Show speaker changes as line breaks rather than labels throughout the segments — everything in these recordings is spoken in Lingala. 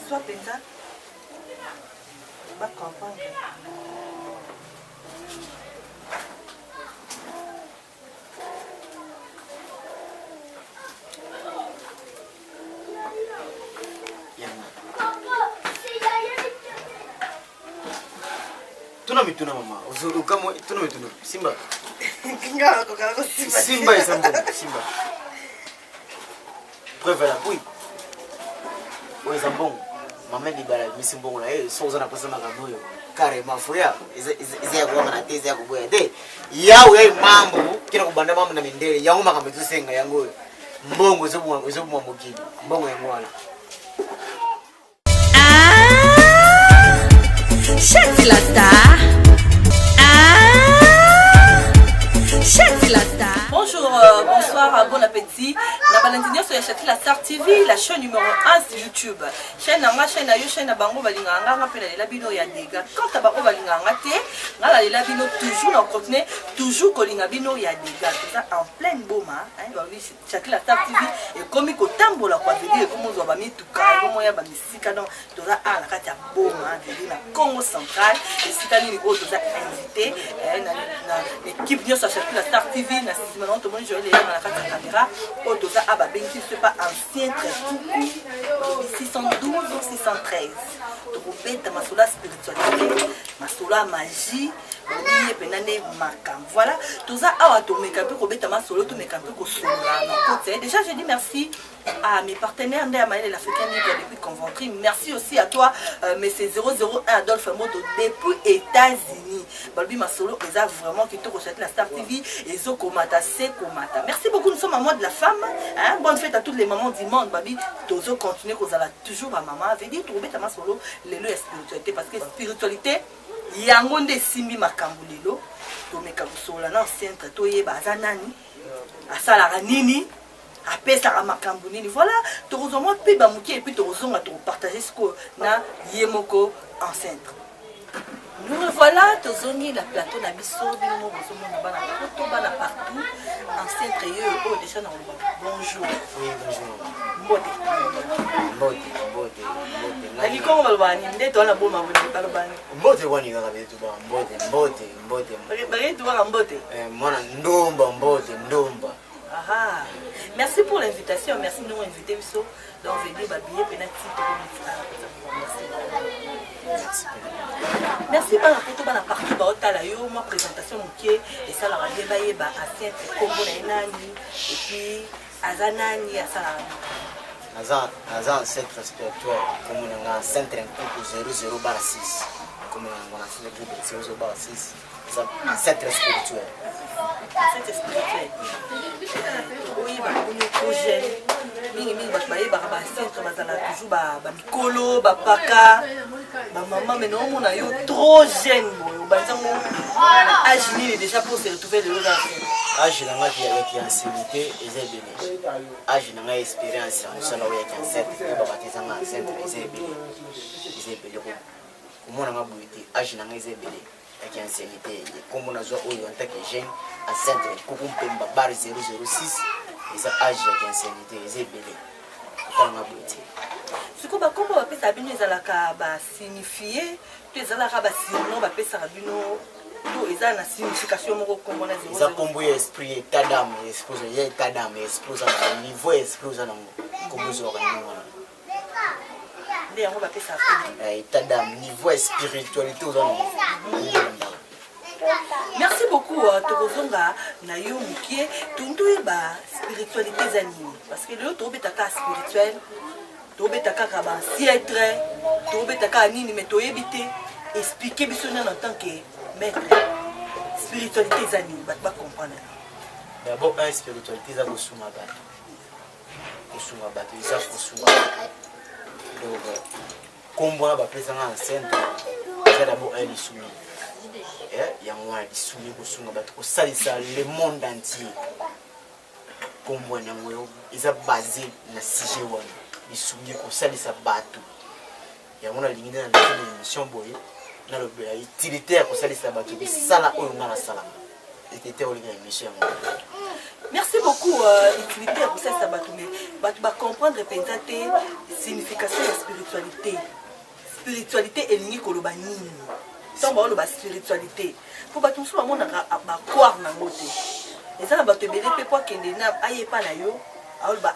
soit penza ba comprendre.
Tuna mituna mama. Uzuru kama tuna mituna. Simba.
Kinga ko ka ko Simba.
Simba isambo. Simba. Preuve la oui. Oui sambo. Mama di bala misimbongo na so uzana pesa magamoyo. Kare mafuya. Ize kwa na tezi yako boya. De. Yao yai mambo kina kubanda mama na mindele. Yangu makametu senga yangu. Mbongo zo mukini. Mbongo yangwana.
Bonjour, bonsoir, bon appétit. La Valentine sur la Star TV, la chaîne numéro 1 sur YouTube. Chaîne na chaîne ayo chaîne na bango balinganga ngapela la bino ya dega. Quand ta bango balinganga te, ngala la bino toujours dans contenu, toujours kolinga bino ya dega. Ça en pleine boma, hein, ba oui, la Star TV et comme ko tambola kwa vidi comme zo ba mituka, comme ya ba misika donc toza a la kati ya boma, vidi na Congo central, et sitani ni autres invité na l'équipe bien sur la Star TV na simano to bon jouer les na la carte caméra otoza aba benki c'est pas ancien très 612 ou 613 to beta masola spiritualité masola magie et penane makam voilà toza awa to meka pe ko beta masolo to meka pe ko sola na côté déjà je dis merci à mes partenaires Ndé Amael l'Africain Libre depuis Conventry. Merci aussi à toi monsieur 001 Adolphe Moto depuis États-Unis. Balbi Masolo ils a vraiment qui te recherche la Star TV et zo komata c'est komata. Merci beaucoup, nous sommes maman de la femme. Hein? Bonne fête à toutes les mamans du monde. Babi tozo continuer qu'on a toujours ma maman veut dire trouver ta masolo les le spiritualité parce que spiritualité yango nde simbi makambo lelo to mekabusola na centre to yeba zanani asala nini apesa makambo nini voilà tozoma pe ba muki et puis tozonga to partager ce que na yemoko en centre. Nous revoilà tozongi la plateau na biso bino bozomona bana poto bana partout en centre yo déjà na bonjour.
Oui, bonjour.
Mbote.
Mbote.
Na likongo balbani nde to na boma boni balbani.
Mbote wani ngaka betu ba mbote.
Bari tu wa mbote.
Mona ndomba.
Ah, merci pour l'invitation, merci de nous inviter biso donc venir babiller penati to merci. Merci par rapport à la partie baotala yo ma présentation moké et ça la radio ba ancien combo na nani et puis azanani asala
Azan centre spirituel comme on a centre 00/6 comme on a fait le groupe 00/6 un centre spirituel.
Centre spirituel. Oui, bah on est trop jeune. Mingi ba centre bazala toujours ba mikolo ba paka ba maman mais non on a yo trop jeune ba ntango âge ni déjà pour se retrouver le jour
âge na ngaki avec ancienneté ezebele âge na ngai expérience en sala oya ancêtre ba bateza nga ancêtre ezebele ko komona ngabuiti âge na ngai ezebele avec ancienneté comme on a zo oyo en tant que jeune ancêtre kukumpemba bar 006 eza âge avec ancienneté ezebele ko ngabuiti.
Ce que ba kombo ba pesa bino ezalaka ba signifier to ezalaka ba signo ba pesa bino to ezana signification moko kombo na zero.
Eza kombo ya esprit état d'âme expose ya état d'âme expose na niveau expose na kombo zo ka ngwana.
Nde yango ba pesa
état d'âme niveau spiritualité ozana.
Merci beaucoup Tokozonga na yo mukie tundu ba spiritualité zanini parce que le to betaka spirituel to betaka ka ba siètre to betaka nini mais to yebite expliquer biso en tant que maître spiritualité zanini ba comprendre.
D'abord la spiritualité za kosuma bato isa kosuma donc kombo ba pesa nga centre c'est d'abord un isumi ya mwa isumi kosunga bato ko salisa le monde entier kombo nango isa basé na sujet wana isumi ko salisa bato ya mona lingine na émission boye na le utilitaire ko salisa bato sala oyo ngana sala était au lingine émission
Merci beaucoup, utilité pour ça, tu vas comprendre la signification de la spiritualité. Spiritualité est liée au banine. Tant que la spiritualité. Pour que tout le monde ait croire dans le côté. Et ça, tu vas te dire que tu n'as pas la yo. Tu vas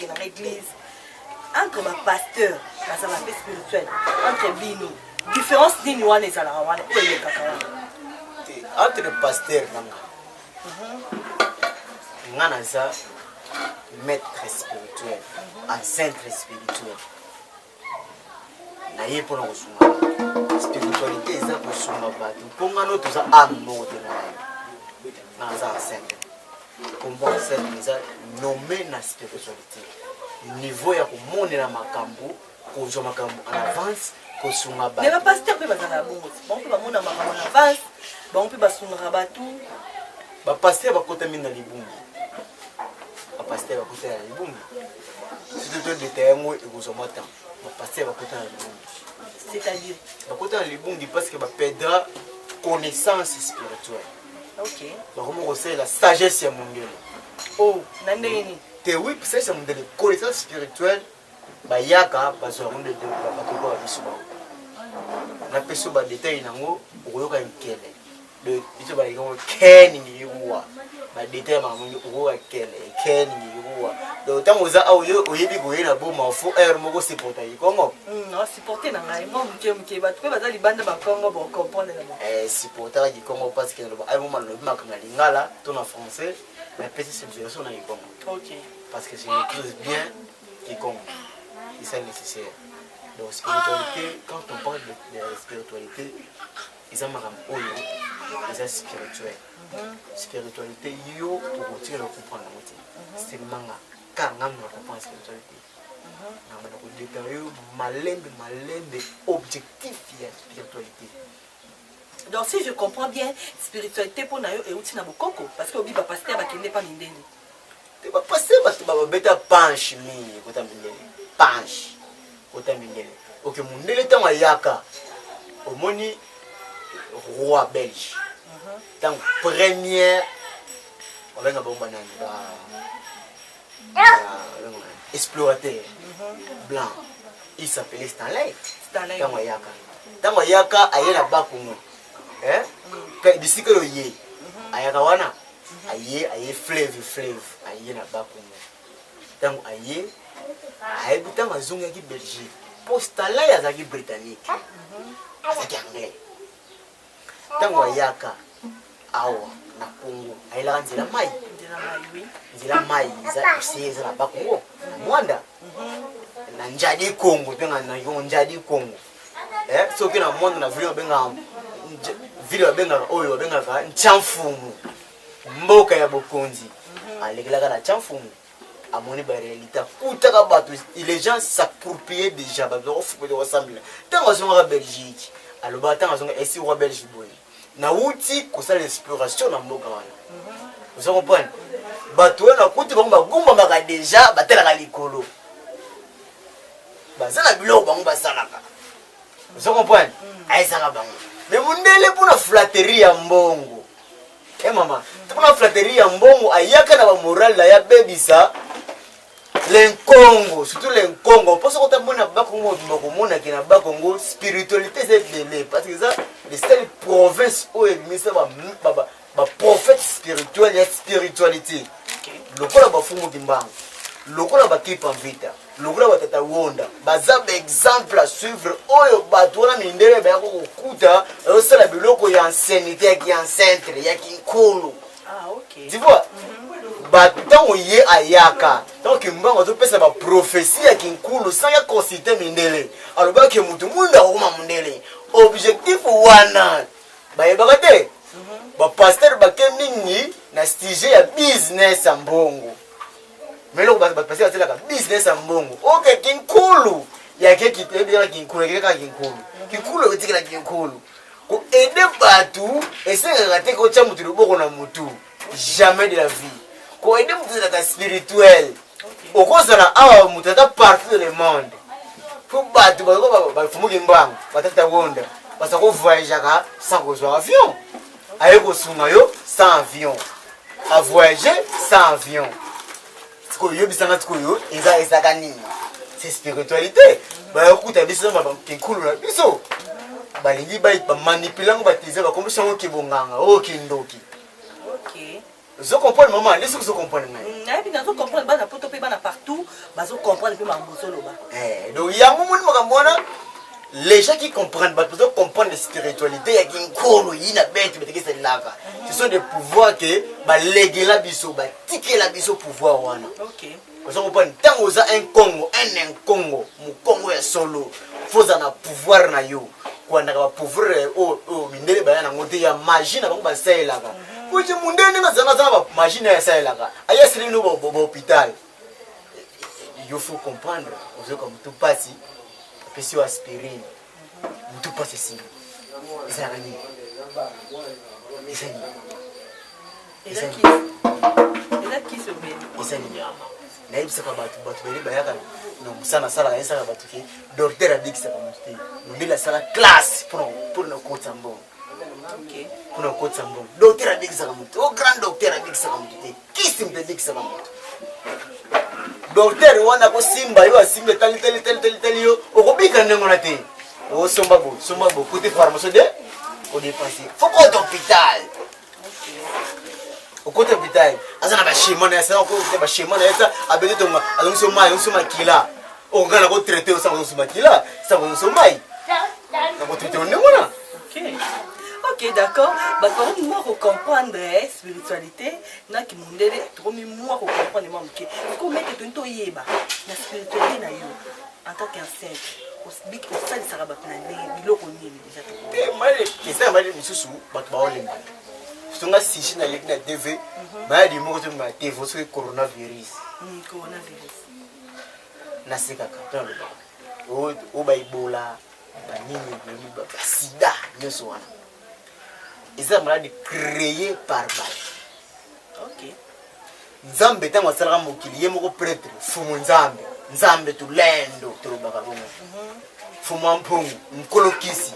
dans l'église. Entre les pasteurs, ça va être spirituel. Entre bino. Différence d'une ouane et la ouane.
Entre les pasteurs, ngana za maître spirituel, ancêtre spirituel. Na yepo na kusunga. Spiritualité eza kusunga batu. Ponga no toza âme no te na. Na za ancêtre. Kombo ancêtre eza nommé na spiritualité. Niveau ya kumonela makambo, kozwa makambo en avance, kosunga batu.
Les pasteurs pe bazana bongo. Bon pe bamona makambo en avance, bon pe basunga batu.
Ba pasteur bakota mina libungi. Ba pasteur bakota na libungi. Si tu te détermines et vous en temps. Ba pasteur bakota na libungi.
C'est-à-dire
bakota na libungi parce que ba perdra connaissance spirituelle.
OK.
Ba comment c'est la sagesse ya mondele.
Oh, nandeni.
Te oui, c'est ça mondele connaissance spirituelle. Ba yaka ba zo ronde de ba ko ba biso ba. Na peso ba détail nango oyoka nkele. Le biso ba yiko ken ni yuwa ba détail mamungu oyoka kele ken ni yuwa do tango za ayo oyebi ko yena bo mafo moko supporter yikongo
non supporter na ngai mo mke ba to ba za libanda ba kongo ba comprendre na
supporter yikongo parce que no ba moment no bima kana lingala to na français mais petit situation na yikongo.
OK,
parce que c'est une chose bien yikongo c'est nécessaire. Donc spiritualité, quand on parle de spiritualité, ils ont ils spirituel. Spiritualité, yo pour retirer le comprendre. C'est le manga. Quand on comprend la spiritualité, on a détaillé malembe objectif de la spiritualité.
Donc si je comprends bien, spiritualité pour nayo et outil na bokoko parce que obi ba pasteur ba kende pa mindeni.
Te ba pasteur ba beta panche mi kota mindeni. Panche. Ok, mon élément yaka, au moni roi belge. Tant première, on va explorateur blanc. Il s'appelait Stanley. Tant yaka, aïe la bakungo. D'ici que le yé, ayaka wana, aïe fleuve, aïe la bakungo. Tant aïe. Aïe, ma zone qui Belgique. Postala ya zaki britannique. Zaki anglais. Tango yaka awa na Congo. Aïe la nzela mai. Nzela mai za usieza na bakongo. Mwanda. Na njadi Congo, penga na yo njadi Congo. So kina mwanda na video benga oyo benga ka nchamfumu. Mboka ya Bokonzi. Alekela na nchamfumu. À mon réalité, les gens s'approprient déjà. Tant qu'on est en Belgique, alors tant qu'on est en Belgique, na outil que ça l'exploration dans mon grand. Vous comprenez? Bateau na kuti bango bagumba maka déjà batela ka likolo. Bazana bilo bango basalaka. Vous comprenez? Aïsaka bango. Mais mundele pour la flatterie ya mbongo. Maman, pour la flatterie ya mbongo ayaka na ba moral la ya bebisa. L'Encongo, surtout l'Encongo, parce qu'on a qui na Bakongo, spiritualité c'est belé, parce que ça, les provinces où il y a prophète spirituel, il y a spiritualité. Le quoi la fumo kimbang, le quoi la kipa vita, le quoi la tata wonda, bazab exemple à suivre, oyo batona mindere ba ko kuta, ça la biloko ya ancienneté qui en centre, ya kinkolo.
Ah OK.
Tu vois? Tant y est ayaka donc mbango to pesa ba prophétie ya kinkulu sans ya consulter mindele alors ba ke mutu munda oma mindele objectif wana ba yebakate ba pasteur ba ke mingi na stige ya business ya mbongo melo ba pasteur atela ka business ya mbongo OK kinkulu ya ke kitebe kinkulu ke ka kinkulu etikela kinkulu ko aider batu esenga te ko cha mutu loboko na mutu jamais de la vie. Quand aider mutu spirituel, au cause de la awa mutu partout dans le monde. Faut battre, bah fumu kimbango, batata wonda, parce qu'on voyage sans qu'on soit avion. aye kosunga yo sans avion a voyager sans avion tiko yo bisanga tiko yo ezaka nini c'est spiritualité bayokuta biso bakekulu na biso balingi bamanipulango bateze bakombisa ngo kibonganga oyo kindoki je comprends maman laisse que je comprenne
mais bien je comprends bana poto pe bana partout bazo comprendre pe mamboso loba
donc yango moni makambo wana les gens qui comprennent pas peuvent comprendre la spiritualité ya kinkolo yina bête beteke c'est lava ce sont des pouvoirs que balegela biso batikela biso pouvoir wana
OK
vous comprenez tant oza un Congo mu Congo ya solo faut na pouvoir na yo kwanda ka pouvoir o mindele bayana ngote ya magie na bango basaelaka kuji mundene ngazana ba magie na yasaelaka ayesili no bo hôpital il faut comprendre vous comme tout passe pesi wa aspirine tout passe ici ezani se bien ezani na ibisa ka batu beli bayaka no musana sala yesa ka batu ki docteur adikisa ka musti ndila sala classe pour no kota mbongo OK pour no kota mbongo docteur adikisa ka musti o grand docteur adikisa ka musti kisi mdikisa ka musti docteur wana ko simba yo asimbe tali yo okobika nengo na te o somba bo côté pharmacie de o dépasser faut qu'on hôpital au côté hôpital azana ba shimona yasa ko ba shimona yasa abete tonga azonso mai kila o ngana ko traiter o sa azonso makila sa azonso mai na ko traiter nengo na
OK d'accord bah moi comprendre spiritualité na ki mundele trop moi comprendre moi OK ko mettre tonto yeba na spiritualité na yo en tant qu'enceinte au ça ça va pas na biloko nini déjà to
mali kisa mali misusu bato ba olemba songa sisi na lekina TV ba di mo to ma TV so coronavirus na sika ka o ba ibola ba nini ba sida nyoso wana ils ont maladie créée par balle.
OK.
Nzambe tango asala mokili ye moko prêtre fumu nzambe tu lendo to bakabongo. Fumu mpungu mkolokisi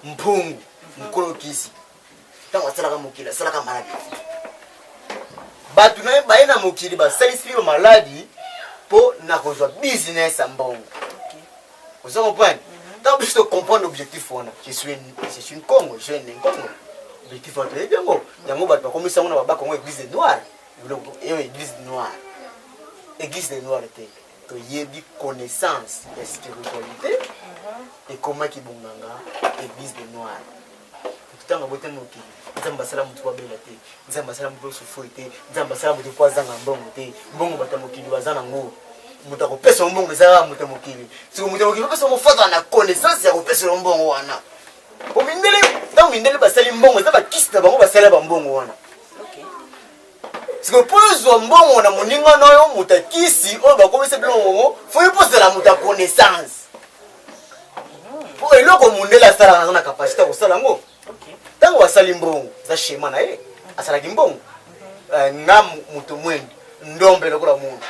mpungu mkolokisi. Tango asala mokili asala ka maladie. Batu na baina mokili ba salisi ba maladie po na kozwa business ambongo.
OK.
Vous comprenez? Tant que je comprends l'objectif on a. Je suis une Congo, je suis un Congo. Objectif entre les deux mots. Yango bat comme ça on a ba Congo église noire. Église noire. Église noire était que yebi connaissance de spiritualité et comment qui bonganga église noire. Tout temps boté moki. Nzamba sala mutu kwa bela te. Nzamba sala mutu sufuri te. Nzamba sala mutu kwa zanga mbongo te. Mbongo bata mokili bazana ngo. Muta ko pesa mbongo za muta mokili. Siko muta mokili pesa mo fata na connaissance ya ko pesa mbongo wana. Ko mindele tant mindele basali mbongo za ba kista bango basala ba mbongo wana.
OK.
Siko pozo mbongo na moninga nayo muta kisi o ba komisa bilongo fo poser la muta connaissance. Po eloko mundela sala na capacité ko sala ngo.
OK.
Tango wasali mbongo za shema na ye asala kimbongo. Na muto mwendi ndombe lokola mungu.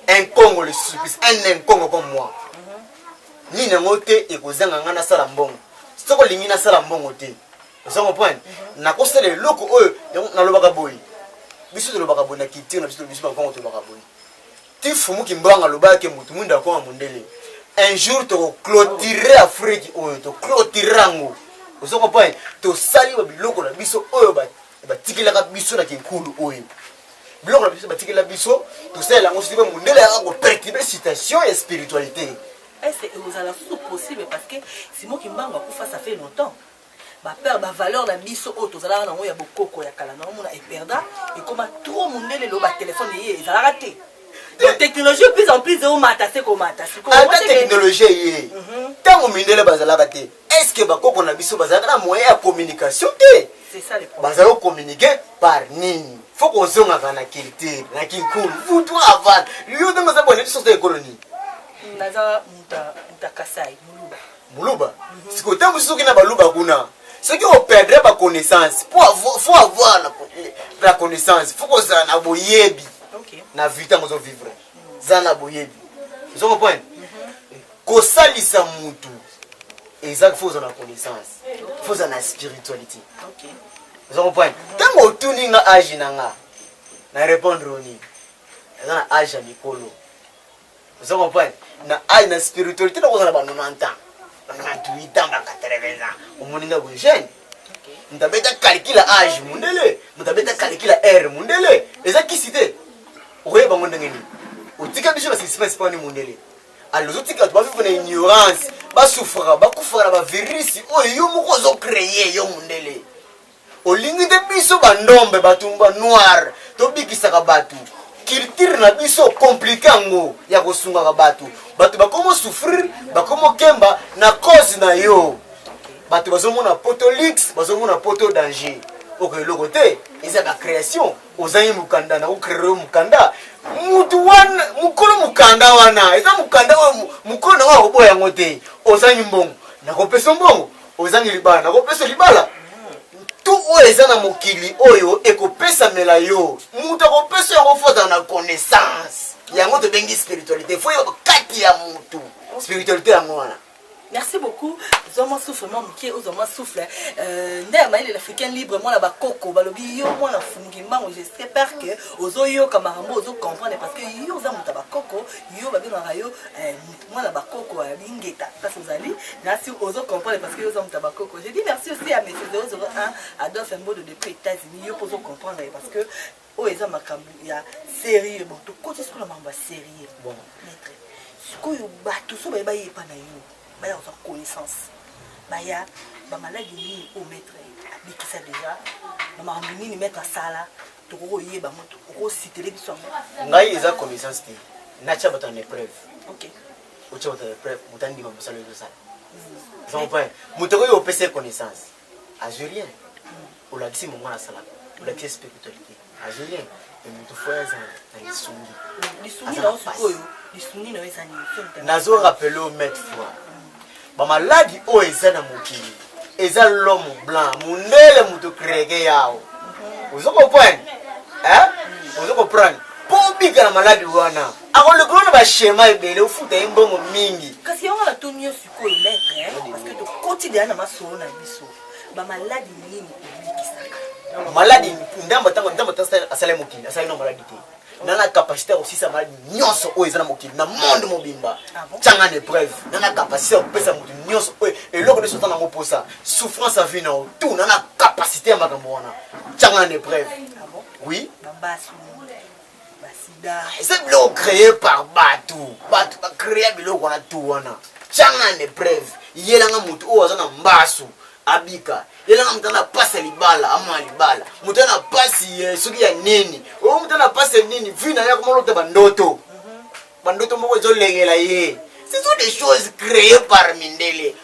Un Congo le supplice, un Congo comme moi. Ni na ngote ekozanga ngana sala mbongo. Soko lingina sala mbongo te. Vous comprenez? Na kosala loko oyo na lobaka boyi. Biso to lobaka boyi na kitiro na biso biso ba Congo to lobaka boyi. Ti fumu kimbanga lobaka ke mutu mwinda kwa mundele. Un jour to clôturer Afrique oyo to clôturer ngo. Vous comprenez? To sali ba biloko na biso oyo ba tikila ka biso na kinkulu oyo. Biloko na biso batikela biso to sala ngo sibe mundele ya ko perturber citation et spiritualité.
Est-ce que vous allez tout possible parce que si moi qui m'banga kufa ça fait longtemps. Ba père ba valeur la biso auto zala na ngo ya bokoko ya kala na mona e perda et comme trop mundele lo ba téléphone yé ezala raté. La technologie plus en plus au mata c'est comme mata.
La technologie yé. Tant mundele bazala raté. Est-ce que bakoko na biso bazala na moyen de communication té?
C'est ça le problème.
Bazalo communiquer par nini? Faut qu'on zonga kana kilité, na kinkulu. Vous toi avant. Yo dans ça bonne sorte de colonie.
Naza muta kasai
muluba. Siko tangu soki na baluba kuna. Ce qui on perdrait ba connaissance. Faut avoir la connaissance. Faut qu'on ça na boyebi.
OK.
Na vita ngozo vivre. Zana boyebi. Vous comprenez? Ko salisa mutu. Exact faut na connaissance. Faut na spiritualité.
OK.
Vous comprenez? Tant que tout n'est pas âge, na répondre au nid. Dans âge à Mikolo. Vous comprenez? Na âge na spiritualité, nous avons 90 ans. 98 ans, 80 ans. On m'a dit que vous jeune. Nous avons calculé l'âge, nous avons calculé l'air, et ça qui cité? Oui, bon, on a dit. Au tika biso la suspense pas ni mundele. Alors au tika tu vas vivre une ignorance, ba souffrir, ba kufara ba virus, oh yo moko zo créer yo mundele. Au lingi de biso ba ndombe ba tumba noir, to bikisa ka batu. Culture na biso compliqué ngo ya kosunga ka batu. Batu ba komo souffrir, ba komo kemba na cause na yo. Batu bazomona poto lix, bazomona poto danger. Ok, le côté, ils ont la création. Aux aïe mukanda na ukréer mukanda. Mutu wana, mukolo mukanda wana. Eza mukanda wana, mukolo na wa oboya ngote. Aux aïe mbongo, na kopeso mbongo. Aux aïe libala, na kopeso libala. Tout o eza na mokili oyo ekopesa mela yo. Mutu kopeso ya kofuata na connaissance. Yango te bengi spiritualité. Faut yo kati ya mutu. Spiritualité yango wana.
Merci beaucoup. Zoma souffle, moi, qui aux hommes souffle. D'ailleurs, l'Africain libre, moi, là-bas, coco, balobi, yo, moi, la fungimba, j'espère que aux oyo, camaramo, aux comprendre, parce que yo, aux hommes, tabac coco, yo, babi, yo, moi, là-bas, coco, lingeta, parce que vous allez, merci aux autres comprendre, parce que yo, aux hommes, tabac coco. Je dis merci aussi à mes 001, Adolphe Mbo de depuis États-Unis, yo, pour comprendre, parce que, oh, ils ont ma cambu, il y a sérieux, bon, tout côté, ce qu'on a mamba sérieux, bon, maître. Ce qu'on y a, tout ça, bah, y a pas naïo. Baya oza connaissance baya ba maladie ni au maître abikisa déjà na makambo nini maître asala tokoko yeba moto oko citer biso
ngai eza connaissance te nacha bato en épreuve.
OK
ocha bato en épreuve mutandi mabosalo yo sala sans point mutoko yo opesa connaissance azurien olakisi mo mwana sala olakisi spiritualité azurien et mutu foyaza na isungi
lisungi na osikoyo lisungi na wesa ni
nazo rappeler au maître foi ba maladi o eza na mokili eza l'homme blanc mundele mutu krege yao uzo comprendre uzo comprendre po bika na maladi wana akole kuna ba shema ebele ufuta imbongo mingi
kasi yonga la tonyo sikoyo maître parce que to quotidien na masolo na biso ba maladi nini obikisaka
maladi ndamba tasta asale mokili asale no maladi te nana capacité aussi sa maladi nyonso o ezana mokili na monde mobimba tanga ne preuve nana capacité o pesa mutu nyonso o eloko de sotana ngo posa souffrance à vie na tout nana capacité makambo wana tanga ne preuve oui
babasu basida
c'est bilo créé par batu ba créé bilo wana tout wana tanga ne preuve yelanga mutu o azana mbasu abika yelanga mutana pasa libala ama libala mutana pasi suki ya nini o mutana pasa nini vina ya komolota bandoto bandoto moko ezolengela ye ce sont des choses créées par Mindele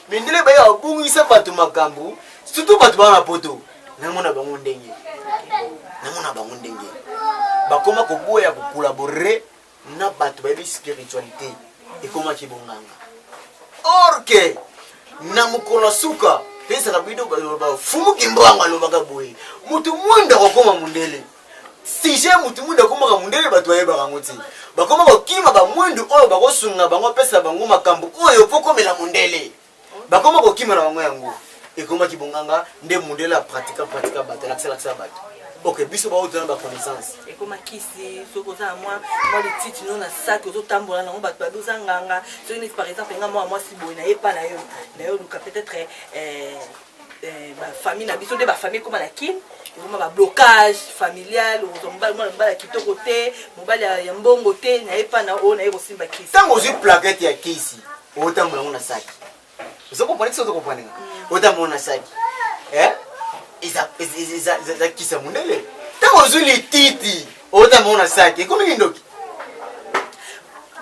ba ya bungisa batu makambu surtout batu bana poto namona bango ndenge bakoma koboya ko collaborer na batu ba spiritualité et comment kibonganga or que na mukolo suka pesa kabido ba fumu kimbanga lobaka boye mutu mwenda kokoma mundele si je mutu mwenda kokoma mundele batu ayeba ngoti bakoma kokima ba mwendu oyo bakosunga bango pesa bango makambo oyo pokomela mundele bakoma kokima na bango yango ekoma kibonganga nde mundele a pratika batu la batu OK biso ba otana ba connaissance
ekoma kisi soko za moi le titre non na sac ozo tambola na batu ba dozanganga so une par exemple nga moi si boy na yepa na yo luka peut-être ba famille na biso de ba famille comme la kin comme ba blocage familial ou mbala kitoko te mbala ya mbongo te na yepa na o na yeko simba kisi
tango zi plaquette ya kisi otambola na sac vous comprenez ce que vous comprenez otambola na sac ils qui ça mundele tant aux les titi autant mon sac et comme il ndoki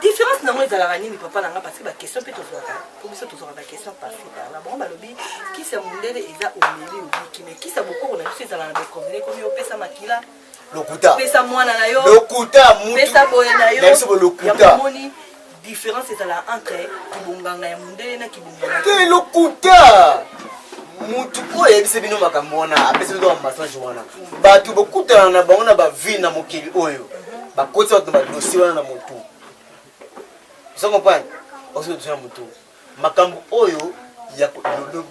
différence na moi ezala nini papa nanga parce que ba question peut tozoka pour biso tozoka ba question passer par là bon ba lobi qui ça mundele eza omeli obiki mais qui ça beaucoup na biso ezala na ba combiner comme yo pesa makila
lokuta
pesa mwana na yo
lokuta mutu
pesa boye na yo
biso lokuta
moni différence ezala entre kibonganga ya mundele na kibonganga
te lokuta mutu oyo ebise bino makambo wana apesi bino massage wana batu bokutana na bango na bavi na mokili oyo bakoti bato na badossier wana na motu vous comprenez aussi dossier na motu makambo oyo ya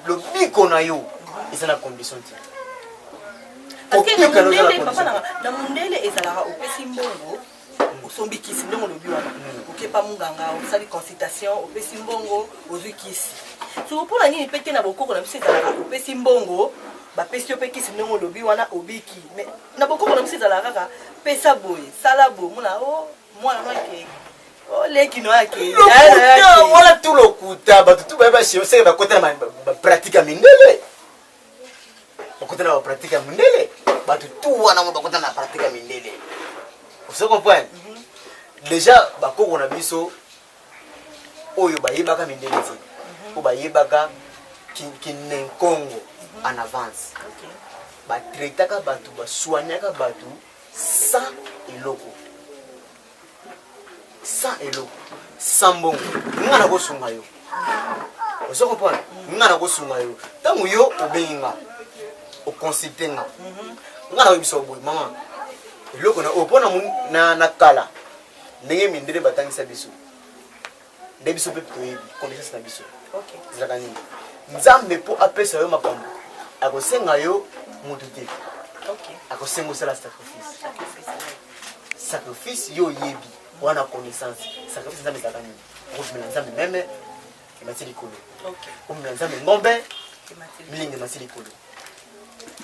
lobiko na yo eza na condition te
parce que na mundele ezalaka opesi mbongo osombi kisi ndongo lobi wana okepa munganga osali consultation opesi mbongo ozwi kisi so mpona nini pete na bokoko na biso ezalaka opesi mbongo bapesi yo mpe kisi ndongo lobi wana obiki mais na bokoko na biso ezalaka kaka pesa boye sala boye mona mwana noake leki noake
wala tu lokuta bato tu bayeba seke bakota na bapratique ya mindele bakota na bapratique ya mindele bato tu wana mo bakota na pratique ya mindele vous comprenez déjà bakoko na biso oyo bayebaka mindele te o bayebaka kinenkongo en avance batraitaka bato basoignaka bato sans eloko sans mbongo nga na kosunga yo vous comprenez nga na kosunga yo ntango yo obengi nga oconsulte nga nga na koyebisa boye mama eloko na opona na kala ndenge mindele batangisa biso nde biso mpe toyebi connaissance na biso ezalaka nini nzambe mpo apesa yo makambo akosenga yo motu te akosenga osala sacrifice yo oyebi wana connaissance sacrifice nzambe ezalaka nini okobimela nzambe meme emati likolo okobimela nzambe ngombe milingi emati likolo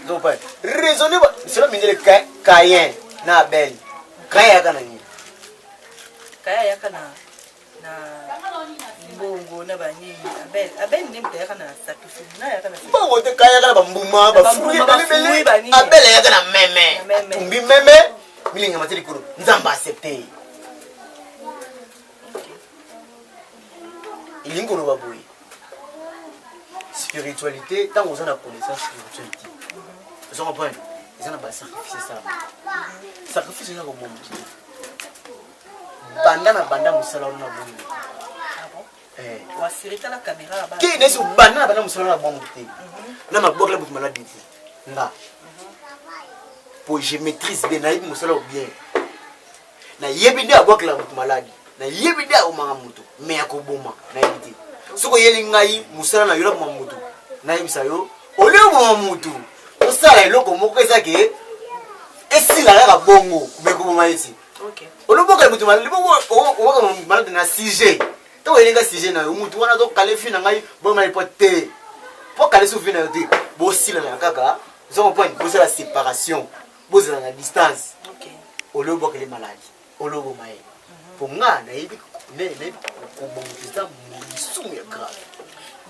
donc raisonne selo mindele Caïn na Abel Caïn yaka na nini
Caïn yaka na mbongo na banini Abel ndi mpe yaka na sacrifice na yaka na
mbongo te Caïn yaka na bambuma bafruit belebele Abel yaka na meme tumbi meme milingi emati likolo nzambe accepte ilingi koloba boye spiritualité ntango oza na connaissance spiritualité ozo comprendre eza na basacrifice esala sacrifice eza komoma banda na banda mosala wana na bongo ke nesi banda na banda mosala wana na bongo te na mabwakela moto maladi te nga po je maîtrise bien nayebi mosala o bien nayebi nde abwakela moto maladi nayebi nde aomanga moto me ya koboma nayebi te soki oyeli ngai mosala na yo na boma moto nayebisa yo olie oboma moto osala eloko moko ezake esila kaka bongo mekoboma esi olobokela moto maladi na sujet ntango oyelinga sujet na yo motu wana tokale fi na ngai boma lipo te po kale so fi na yo te bosilana kaka ozokompani bozala séparation bozala na distance olobokele maladi oloboma ye po nga nayebi kobongisa misumu ya grave.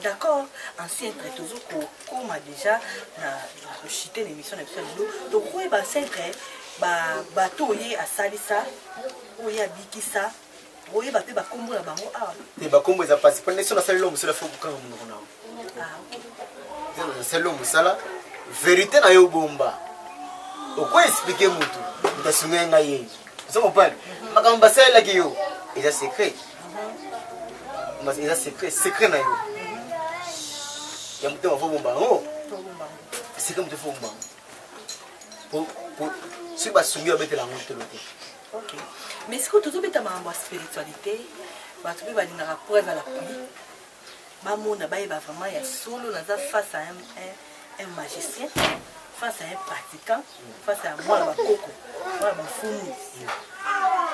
D'accord, ancien trait toujours comme déjà na chité l'émission de l'épisode donc oui bah c'est vrai bah bateau y a salisa ou y a bikisa oui bah pe ba kombo na bango ah
te ba kombo za passe pour nation na salilo musala faut quand on na
ah OK
te salilo musala vérité na yo bomba okwa expliquer mutu ndasunga ye ça comprendre makambo basala ki yo eza secret mas eza secret na yo ya mutema fo bomba oh c'est comme tu fo bomba pour si ba sungi obetela ngoto lote
OK mais est-ce que tout beta ma spiritualité ba tu ba linga preuve à la pluie ba mona ba yeba vraiment ya solo na za face à un magicien face à un pratiquant face à moi ba koko moi ba funu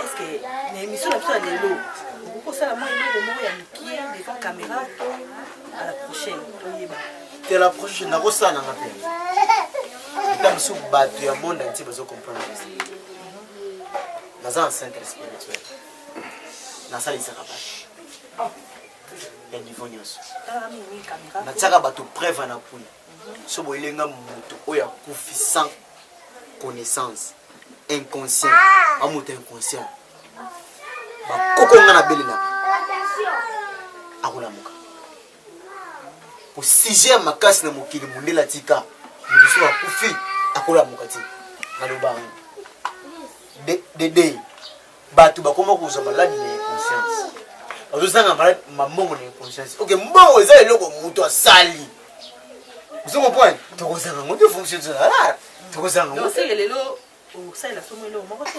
est-ce que les émissions de ça les lots beaucoup ça la moi le mot ya mikie devant caméra à la prochaine
te la prochaine na rosa na ngape comme sous battu ya monde entier besoin comprendre dans un centre spirituel na sali sera pas et niveau nyonso na tsaka bato preuve na pui so boyelenga moto oya kufi sans connaissance inconscient amuta inconscient ba koko nga na belela akula muka pour sujet makasi na mokili mundela tika muso akufi akula muka ti ngaloba de bato bakoma kuza maladi na conscience ozosanga maladi mamongo na conscience OK mbongo eza eloko muto asali vous comprenez tokozanga ngoto fonctionne ça tokozanga
ngoto c'est lelo ça la somme lelo moko te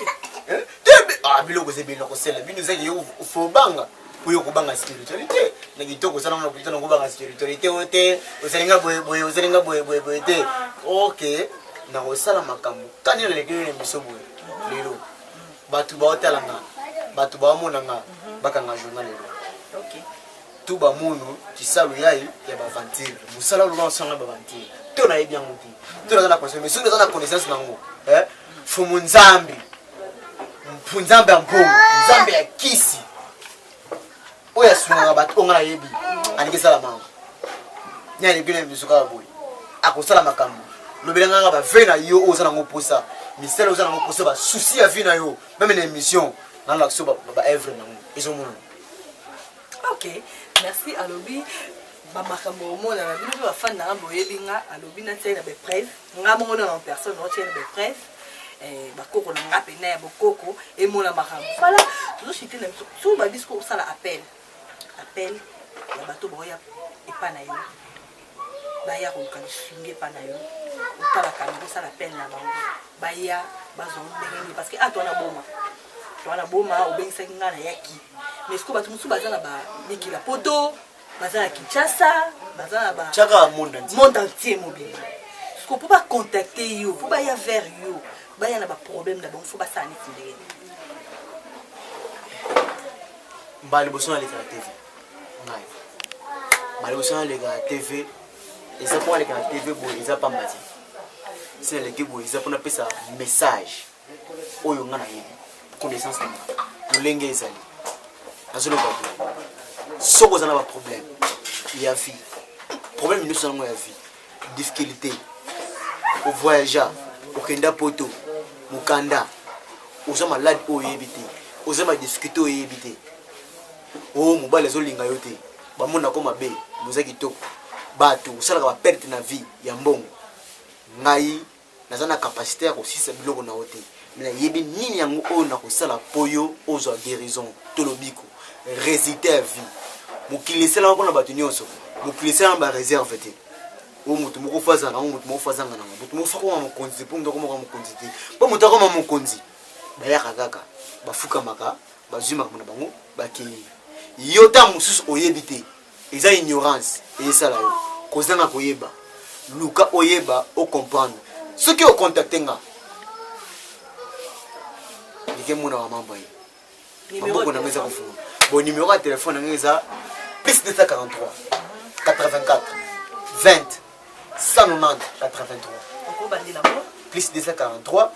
ah biloko ze biloko sele bino zaki yo fo banga pour kobanga spiritualité na kitoko sana na kutana kobanga spiritualité ote oselinga boye te OK na kosala makambo kani na lekele miso boye lelo batu baotala nga batu baomona nga bakanga journal lelo
OK
tout ba munu kisalo yayi ya ba ventile musala lo nsanga ba ventile to na yebia muti to na na consommer so na connaissance nango fumu nzambi mpunzambe ampongo nzambe ya kisi oya sunga batu onga yebi anikisala mango nyali kile misuka boy akosala makambo lobelanga nga ba vena yo ozana ngoposa misela ozana ngoposa ba souci ya vie na yo même na émission na l'action ba œuvre nango ezomona.
OK merci alobi ba makambo omona na bino ba fan na boyelinga alobi na tsena be preuve nga mona en personne no tsena be preuve bakoko na nga pena ya bokoko emona makambo voilà tozochite na so ba discours sala appel ya bato boya epana yo baya ko kan singe pana yo utala kan ko sala appel na bango baya bazo ndenge parce que atona boma obengisa nga na yaki mais ko bato musu bazana ba mikila poto bazana Kinshasa bazana ba
chaka monde
entier mobile ko pour pas contacter yo pour baya vers yo baya na ba problème na bon faut ba sani tindenge
mbali bosona le TV ngai mbali bosona le TV eza pour le TV bo eza pas mati c'est le kibo eza pour na pesa message oyo ngana yebi connaissance na lenge ezali azolo ba soko zana ba problème ya vie problème nous sommes ya vie difficulté au voyager au kenda poto mukanda oza malade oyebite oza ma difficulté oyebite o mobile zo linga yote ba mona ko mabe muzaki to bato usala ka perte na vie ya mbongo ngai nazana capacité ya kosisa biloko na hote mais yebi nini yango o na kosala poyo ozo guérison tolobiko résultat à vie mokilisela ko na bato nyonso mokilisela ba réserve te o mutu moko faza na mutu moko faza ngana mutu moko fa ko ma mokonzi po ndoko moko mokonzi te po mutu ko ma mokonzi bayaka kaka bafuka maka bazuma na bango baki yota mususu oyebite eza ignorance esala yo kozanga koyeba luka oyeba o comprendre ce qui o contacter nga dike mona wa mambo yi numéro na ngeza kufunga bon numéro ya téléphone ngeza plus 243 84 20 190 83 plus 243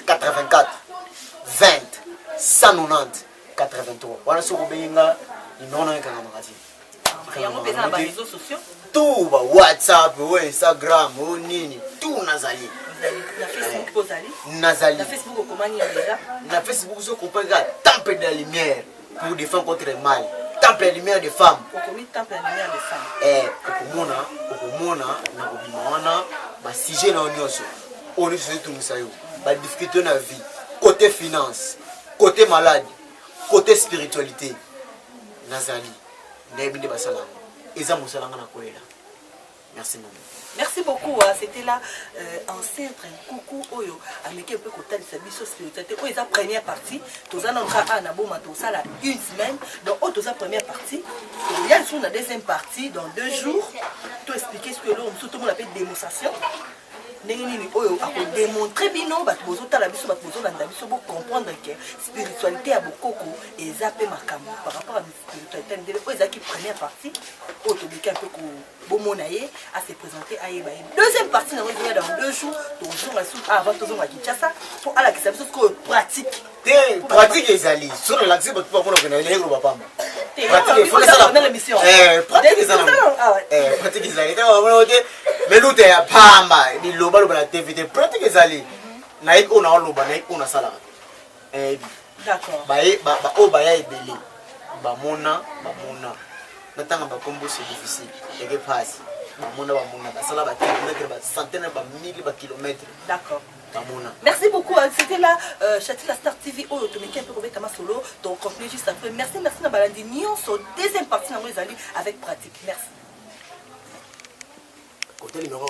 84 20 190 83 wana soko benga numéro na ngeza makati
yango pesa na ba réseaux sociaux
tout ba WhatsApp ou Instagram ou nini tout nazali
na Facebook pozali
nazali
na Facebook okomani déjà
na Facebook so compagnie temple de la lumière pour défendre contre le mal temple de la lumière des femmes
okomi temple de la lumière des femmes
okomona na kobima wana ba sujet na nyonso oni se tumisa yo ba difficulté na vie côté finance côté maladie côté spiritualité nazali ndebinde basala eza musalanga na kolela merci maman.
Merci beaucoup. C'était là ancien train coucou oyo ameki un peu côté de sa biso spiritualité. Oh, la première partie. Tous en entra à Naboma tout ça là une semaine. Donc oh, tous la première partie. Il y a une deuxième partie dans 2 jours. Tout expliquer ce que l'on tout le monde appelle démonstration. Nini oyo a démontrer bino bat bozo tala biso bat bozo landa biso pour comprendre que spiritualité a bokoko et zappé makambo par rapport à spiritualité ndele oyo ezaki première partie oyo tobiki un peu ko bomonaye à se présenter à yeba deuxième partie na oyo dans 2 jours toujours avant toujours à Kinshasa pour ala kisa biso ko pratique
pratique ezali sur l'accès bat pas mona kena lelo bapamba
pratique faut ça dans l'émission
pratique ezali pratique ezali ta mona mais l'autre ya pamba ni loba loba la TV pratique ezali na iko na loba na iko na sala
d'accord
ba o ba ya ebele ba mona natanga ba kombo c'est difficile et que passe ba mona ba sala ba kilomètres ba centaines ba mille ba kilomètres
d'accord.
Tamona.
Merci beaucoup. C'était là, Châtillon Star TV. Oh, tu me dis un peu avec Kama Solo. Donc, continue juste après. Merci, merci. Nous allons dire deuxième partie avec pratique. Merci.
Côté numéro